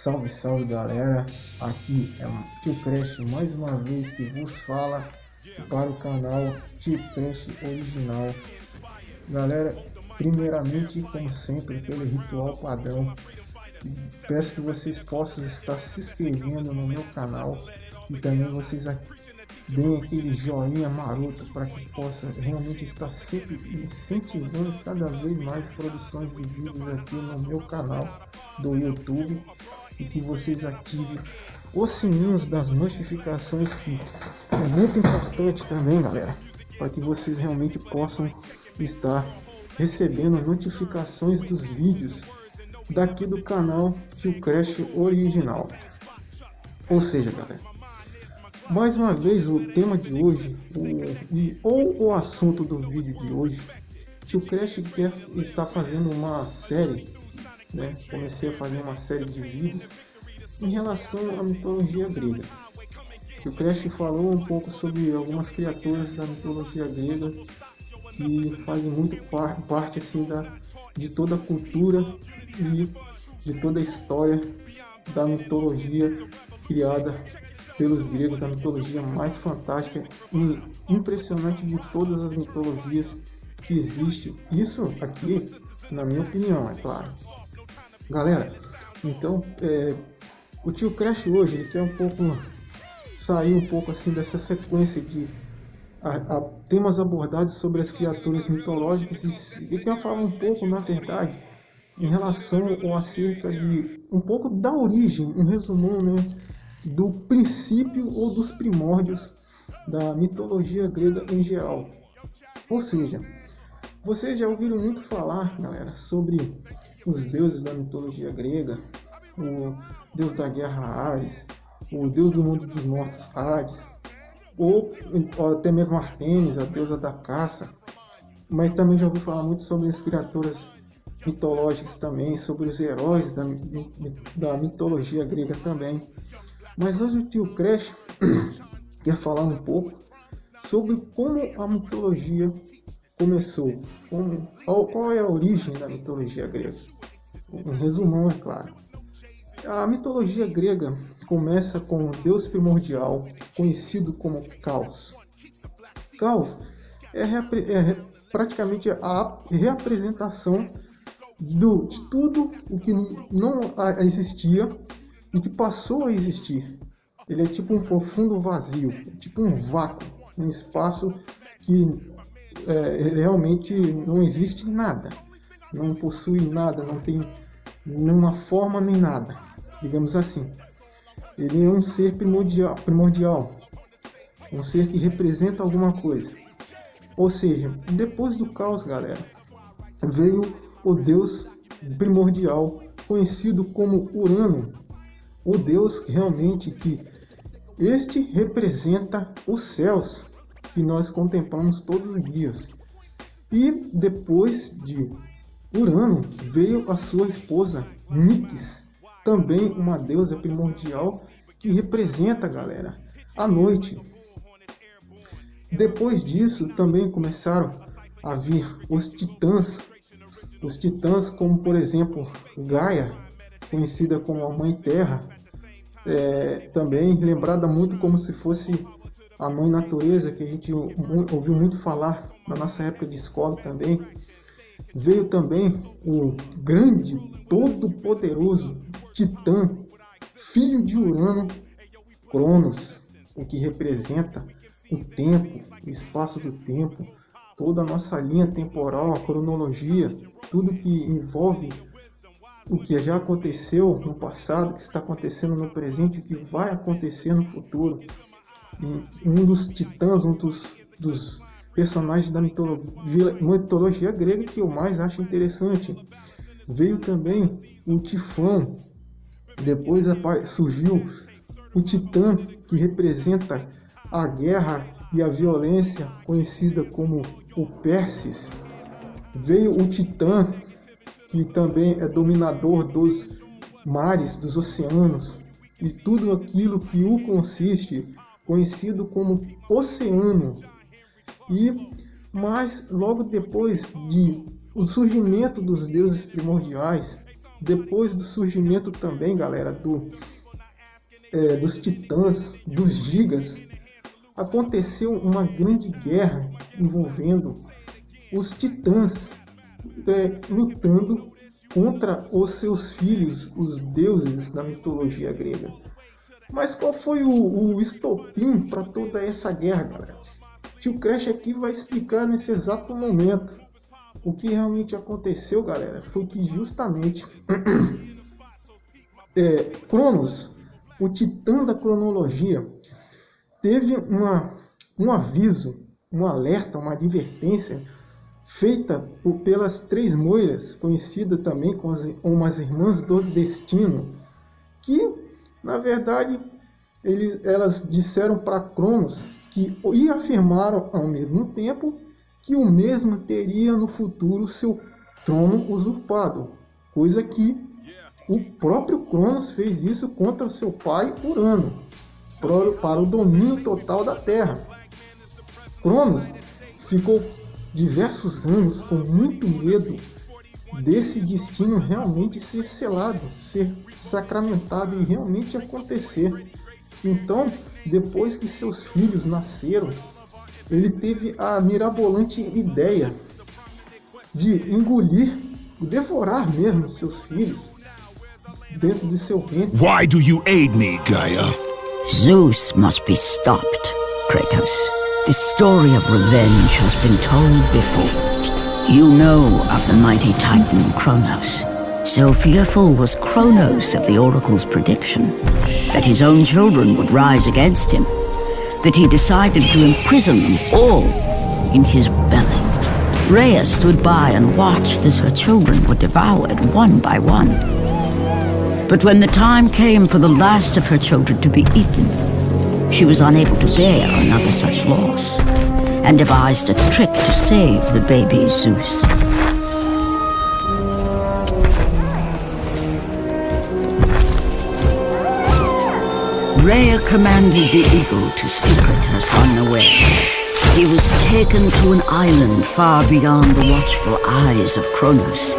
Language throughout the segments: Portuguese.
Salve, salve galera, aqui é o Tio Crash mais uma vez que vos fala para o canal Tio Crash Original. Galera, primeiramente, como sempre, pelo ritual padrão, peço que vocês possam estar se inscrevendo no meu canal e também vocês deem aquele joinha maroto para que possa realmente estar sempre incentivando cada vez mais produções de vídeos aqui no meu canal do YouTube, e que vocês ativem os sininhos das notificações, que é muito importante também, galera, para que vocês realmente possam estar recebendo notificações dos vídeos daqui do canal Tio Crash Original. Ou seja, galera, mais uma vez o tema de hoje, ou o assunto do vídeo de hoje, Tio Crash está fazendo uma série, né? Comecei a fazer uma série de vídeos em relação à mitologia grega. Tio Crash falou um pouco sobre algumas criaturas da mitologia grega que fazem muito parte assim de toda a cultura e de toda a história da mitologia criada pelos gregos, a mitologia mais fantástica e impressionante de todas as mitologias que existe. Isso aqui, na minha opinião, é claro. Galera, então o Tio Crash hoje ele quer sair um pouco assim dessa sequência de temas abordados sobre as criaturas mitológicas, e quer falar um pouco, na verdade, em relação ou acerca de um pouco da origem, um resumão, né, do princípio ou dos primórdios da mitologia grega em geral. Ou seja, vocês já ouviram muito falar, galera, sobre os deuses da mitologia grega, o deus da guerra Ares, o deus do mundo dos mortos Hades, ou até mesmo Artemis, a deusa da caça. Mas também já ouvi falar muito sobre as criaturas mitológicas também, sobre os heróis da mitologia grega também. Mas hoje o Tio Crash quer falar um pouco sobre como a mitologia começou, qual é a origem da mitologia grega. Um resumão, é claro. A mitologia grega começa com o deus primordial, conhecido como Caos. Caos é praticamente a reapresentação de tudo o que não existia e que passou a existir. Ele é tipo um profundo vazio, tipo um vácuo, um espaço que realmente não existe nada, não possui nada, não tem nenhuma forma nem nada, digamos assim. Ele é um ser primordial, um ser que representa alguma coisa. Ou seja, depois do caos, galera, veio o deus primordial, conhecido como Urano, o deus realmente que este representa os céus que nós contemplamos todos os dias. E depois de Urano veio a sua esposa Nix, também uma deusa primordial que representa, galera, a noite. Depois disso também começaram a vir os titãs. Os titãs, como por exemplo Gaia, conhecida como a Mãe Terra, também lembrada muito como se fosse a Mãe Natureza, que a gente ouviu muito falar na nossa época de escola também. Veio também o grande, todo-poderoso Titã, filho de Urano, Cronos, o que representa o tempo, o espaço do tempo, toda a nossa linha temporal, a cronologia, tudo que envolve o que já aconteceu no passado, o que está acontecendo no presente, o que vai acontecer no futuro. E um dos titãs, um dos personagens da mitologia grega que eu mais acho interessante. Veio também o Tifão. Depois surgiu o Titã, que representa a guerra e a violência, conhecida como o Perses. Veio o Titã, que também é dominador dos mares, dos oceanos, e tudo aquilo que o consiste, conhecido como Oceano. Mas logo depois de o surgimento dos deuses primordiais, depois do surgimento também, galera, dos titãs, dos gigas, aconteceu uma grande guerra envolvendo os titãs lutando contra os seus filhos, os deuses da mitologia grega. Mas qual foi o estopim para toda essa guerra, galera? Tio Crash aqui vai explicar nesse exato momento. O que realmente aconteceu, galera, foi que justamente Cronos, o titã da cronologia, teve um aviso, um alerta, uma advertência feita pelas três moiras, conhecida também como as Irmãs do Destino, que, na verdade, elas disseram para Cronos e afirmaram ao mesmo tempo que o mesmo teria no futuro seu trono usurpado, coisa que o próprio Cronos fez isso contra seu pai Urano, para o domínio total da Terra. Cronos ficou diversos anos com muito medo desse destino realmente ser selado, ser sacramentado e realmente acontecer. Então, depois que seus filhos nasceram, ele teve a mirabolante ideia de engolir, devorar mesmo seus filhos dentro de seu ventre. Why do you aid me, Gaia? Zeus must be stopped, Kratos. The story of revenge has been told before. You know of the mighty Titan Kronos. So fearful was Kronos of the oracle's prediction that his own children would rise against him, that he decided to imprison them all in his belly. Rhea stood by and watched as her children were devoured one by one. But when the time came for the last of her children to be eaten, she was unable to bear another such loss, and devised a trick to save the baby Zeus. Rhea commanded the eagle to secret her son away. He was taken to an island far beyond the watchful eyes of Kronos.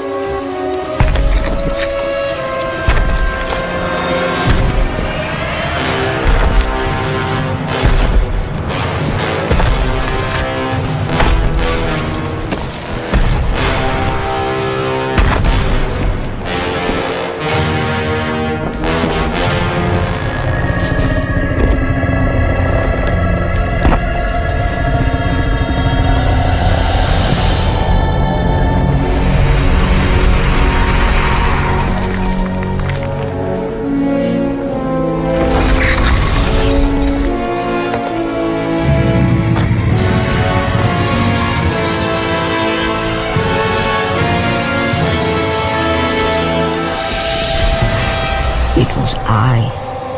It was I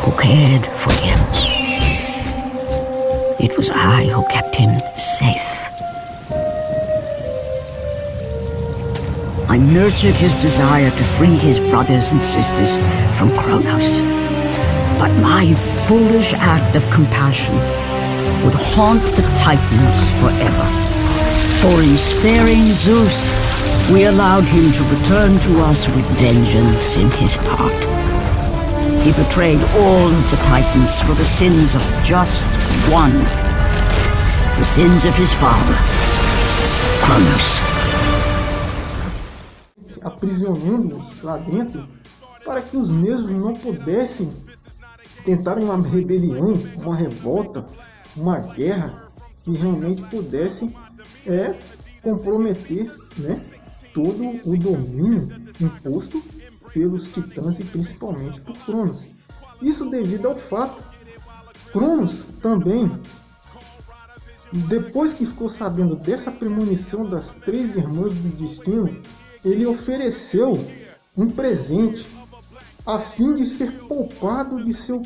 who cared for him. It was I who kept him safe. I nurtured his desire to free his brothers and sisters from Kronos. But my foolish act of compassion would haunt the Titans forever. For in sparing Zeus, we allowed him to return to us with vengeance in his heart. He betrayed all of the Titans for the sins of just one. The sins of his father, Kronos. Aprisionando-os lá dentro para que os mesmos não pudessem tentar uma rebelião, uma revolta, uma guerra que realmente pudesse comprometer, né, todo o domínio imposto pelos titãs e principalmente por Cronos. Isso devido ao fato, Cronos também, depois que ficou sabendo dessa premonição das três irmãs do destino, ele ofereceu um presente a fim de ser poupado de seu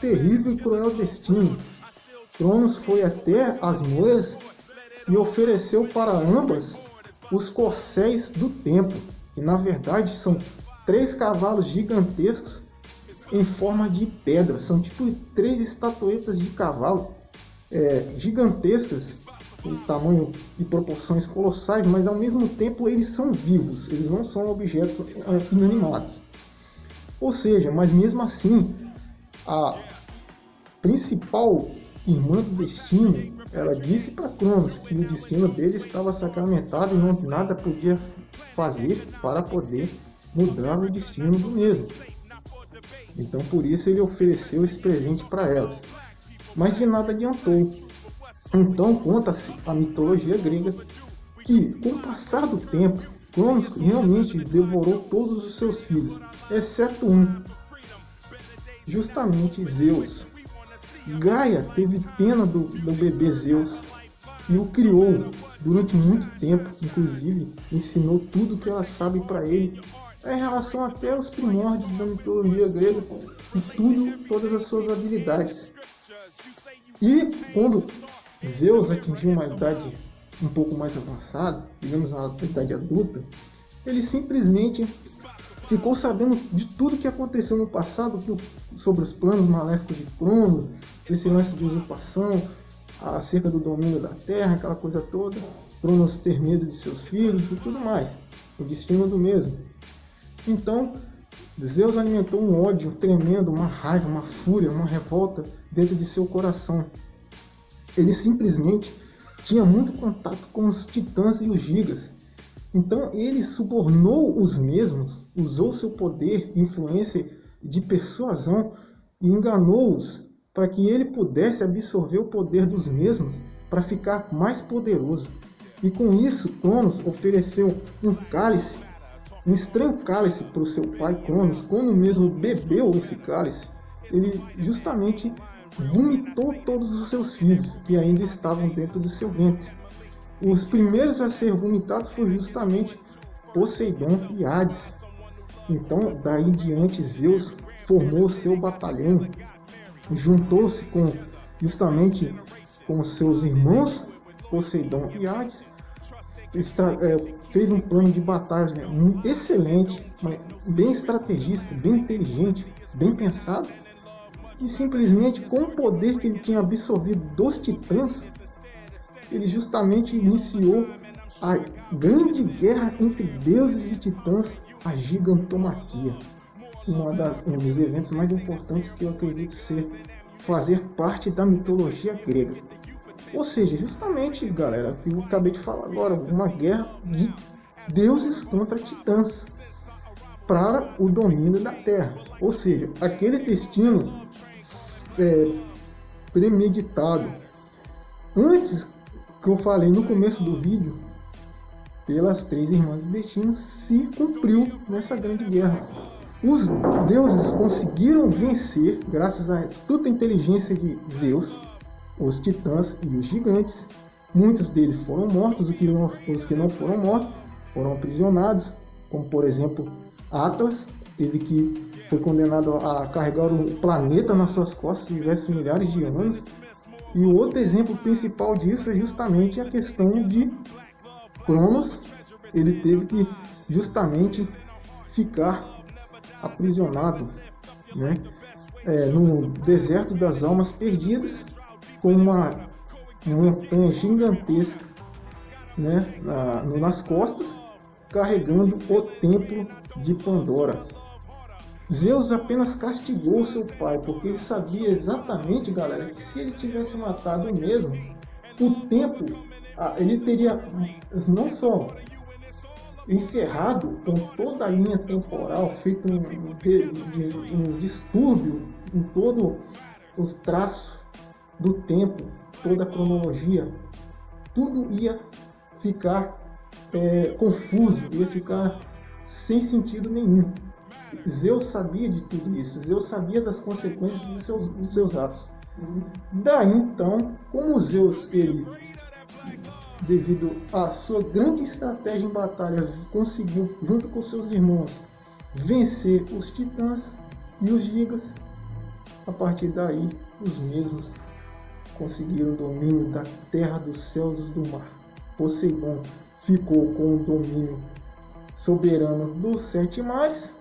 terrível e cruel destino. Cronos foi até as moiras e ofereceu para ambas os corcéis do tempo, que na verdade são 3 cavalos gigantescos em forma de pedra. São tipo 3 estatuetas de cavalo gigantescas em tamanho e proporções colossais, mas ao mesmo tempo eles são vivos, eles não são objetos inanimados. Ou seja, mas mesmo assim, a principal irmã do destino, ela disse para Cronos que o destino dele estava sacramentado e não nada podia fazer para poder mudar o destino do mesmo. Então por isso ele ofereceu esse presente para elas. Mas de nada adiantou. Então conta-se a mitologia grega que, com o passar do tempo, Cronos realmente devorou todos os seus filhos, exceto um, justamente Zeus. Gaia teve pena do bebê Zeus e o criou durante muito tempo, inclusive ensinou tudo o que ela sabe para ele, em relação até aos primórdios da mitologia grega e todas as suas habilidades. E quando Zeus atingiu uma idade um pouco mais avançada, digamos na idade adulta, ele simplesmente ficou sabendo de tudo que aconteceu no passado, sobre os planos maléficos de Cronos, esse lance de usurpação, acerca do domínio da Terra, aquela coisa toda, Cronos ter medo de seus filhos e tudo mais, o destino do mesmo. Então, Zeus alimentou um ódio tremendo, uma raiva, uma fúria, uma revolta dentro de seu coração. Ele simplesmente tinha muito contato com os titãs e os gigas. Então ele subornou os mesmos, usou seu poder, influência de persuasão e enganou-os para que ele pudesse absorver o poder dos mesmos para ficar mais poderoso. E com isso, Cronos ofereceu um cálice, um estranho cálice para o seu pai Cronos. Quando mesmo bebeu esse cálice, ele justamente vomitou todos os seus filhos que ainda estavam dentro do seu ventre. Os primeiros a ser vomitados foi justamente Poseidon e Hades. Então, daí em diante, Zeus formou seu batalhão, juntou-se justamente com seus irmãos Poseidon e Hades, fez um plano de batalha excelente, bem estrategista, bem inteligente, bem pensado, e simplesmente com o poder que ele tinha absorvido dos titãs, ele justamente iniciou a grande guerra entre deuses e titãs, a Gigantomaquia, um dos eventos mais importantes que eu acredito fazer parte da mitologia grega. Ou seja, justamente, galera, que eu acabei de falar agora, uma guerra de deuses contra titãs para o domínio da Terra. Ou seja, aquele destino premeditado, antes que eu falei no começo do vídeo, pelas três irmãs do destino, se cumpriu nessa grande guerra. Os deuses conseguiram vencer, graças à astuta inteligência de Zeus, os titãs e os gigantes. Muitos deles foram mortos, os que não foram mortos foram aprisionados, como por exemplo Atlas, foi condenado a carregar o planeta nas suas costas diversos milhares de anos. E o outro exemplo principal disso é justamente a questão de Cronos. Ele teve que justamente ficar aprisionado, né, no deserto das almas perdidas, com uma montanha gigantesca, né, nas costas, carregando o templo de Pandora. Zeus apenas castigou seu pai, porque ele sabia exatamente, galera, que se ele tivesse matado mesmo, o templo, ele teria não só encerrado com toda a linha temporal, feito um distúrbio em todos os traços do tempo, toda a cronologia, tudo ia ficar confuso, ia ficar sem sentido nenhum. Zeus sabia de tudo isso, Zeus sabia das consequências dos seus atos. Daí então, como Zeus, devido à sua grande estratégia em batalhas, conseguiu, junto com seus irmãos, vencer os titãs e os gigas, a partir daí os mesmos conseguiram o domínio da terra, dos céus e do mar. Poseidon ficou com o domínio soberano dos 7 mares.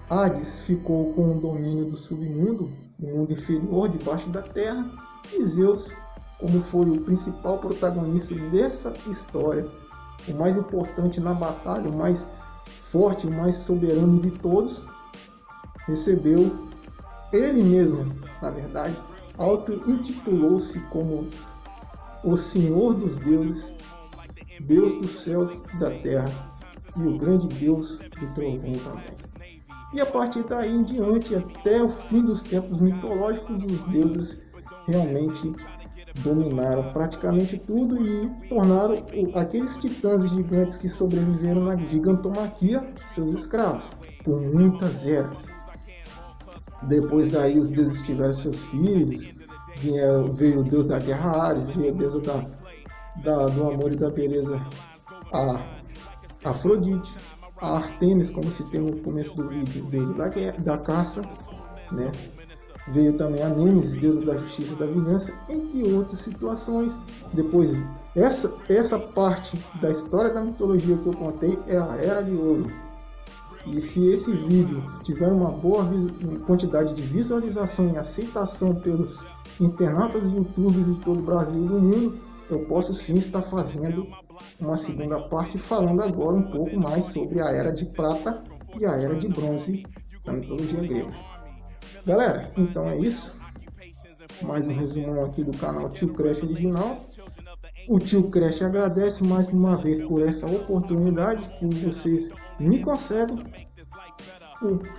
Hades ficou com o domínio do submundo, o mundo inferior debaixo da terra, e Zeus como foi o principal protagonista dessa história, o mais importante na batalha, o mais forte, o mais soberano de todos, recebeu ele mesmo, na verdade, auto-intitulou-se como o Senhor dos Deuses, Deus dos céus e da terra, e o grande Deus do trovão também. E a partir daí em diante, até o fim dos tempos mitológicos, os deuses realmente dominaram praticamente tudo e tornaram aqueles titãs gigantes que sobreviveram na gigantomaquia seus escravos, por muitas eras. Depois daí os deuses tiveram seus filhos, veio o deus da guerra Ares, veio a deusa do amor e da beleza, a Afrodite, a Artemis, como se tem no começo do vídeo, deusa da caça, né? Veio também a Nêmesis, deusa da justiça e da vingança, entre outras situações. Depois, essa parte da história da mitologia que eu contei é a Era de Ouro. E se esse vídeo tiver uma boa quantidade de visualização e aceitação pelos internautas e youtubers de todo o Brasil e do mundo, eu posso sim estar fazendo uma segunda parte falando agora um pouco mais sobre a Era de Prata e a Era de Bronze da mitologia grega. Galera, então é isso. Mais um resumão aqui do canal Tio Crash Original. O Tio Crash agradece mais uma vez por essa oportunidade que vocês me concedem.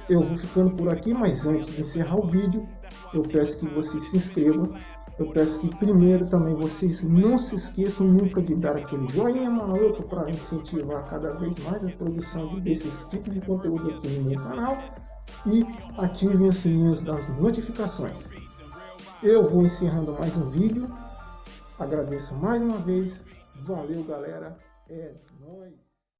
Eu vou ficando por aqui, mas antes de encerrar o vídeo, eu peço que vocês se inscrevam. Eu peço que primeiro também vocês não se esqueçam nunca de dar aquele joinha maroto para incentivar cada vez mais a produção desses tipos de conteúdo aqui no meu canal. E ativem os sininhos das notificações. Eu vou encerrando mais um vídeo. Agradeço mais uma vez. Valeu, galera. É nóis.